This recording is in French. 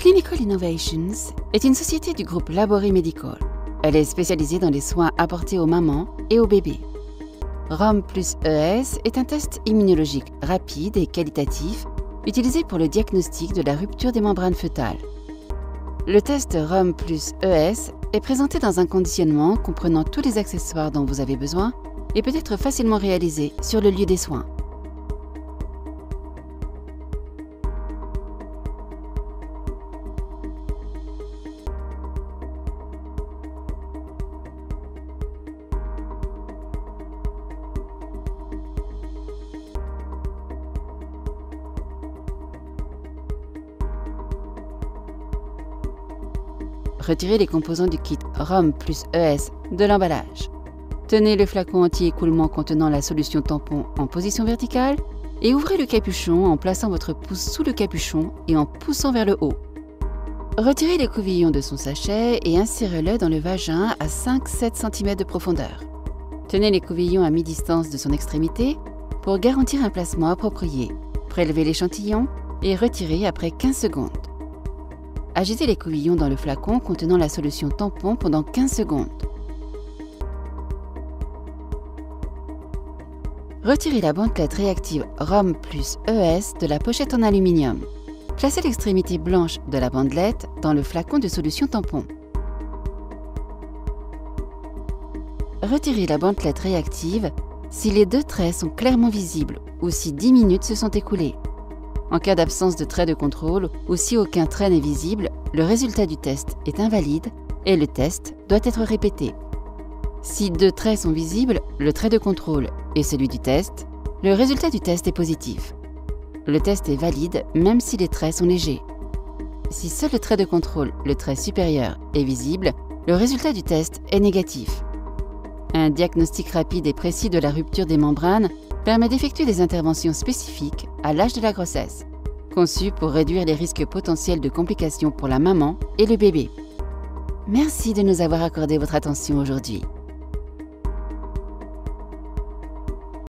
Clinical Innovations est une société du groupe Laborie Medical. Elle est spécialisée dans les soins apportés aux mamans et aux bébés. ROM plus ES est un test immunologique rapide et qualitatif utilisé pour le diagnostic de la rupture des membranes fœtales. Le test ROM plus ES est présenté dans un conditionnement comprenant tous les accessoires dont vous avez besoin et peut être facilement réalisé sur le lieu des soins. Retirez les composants du kit ROM plus ES de l'emballage. Tenez le flacon anti-écoulement contenant la solution tampon en position verticale et ouvrez le capuchon en plaçant votre pouce sous le capuchon et en poussant vers le haut. Retirez l'écouvillon de son sachet et insérez-le dans le vagin à 5-7 cm de profondeur. Tenez l'écouvillon à mi-distance de son extrémité pour garantir un placement approprié. Prélevez l'échantillon et retirez après 15 secondes. Agitez l'écouvillon dans le flacon contenant la solution tampon pendant 15 secondes. Retirez la bandelette réactive ROM plus ES de la pochette en aluminium. Placez l'extrémité blanche de la bandelette dans le flacon de solution tampon. Retirez la bandelette réactive si les deux traits sont clairement visibles ou si 10 minutes se sont écoulées. En cas d'absence de trait de contrôle ou si aucun trait n'est visible, le résultat du test est invalide et le test doit être répété. Si deux traits sont visibles, le trait de contrôle et celui du test, le résultat du test est positif. Le test est valide même si les traits sont légers. Si seul le trait de contrôle, le trait supérieur, est visible, le résultat du test est négatif. Un diagnostic rapide et précis de la rupture des membranes permet d'effectuer des interventions spécifiques à l'âge de la grossesse, conçues pour réduire les risques potentiels de complications pour la maman et le bébé. Merci de nous avoir accordé votre attention aujourd'hui.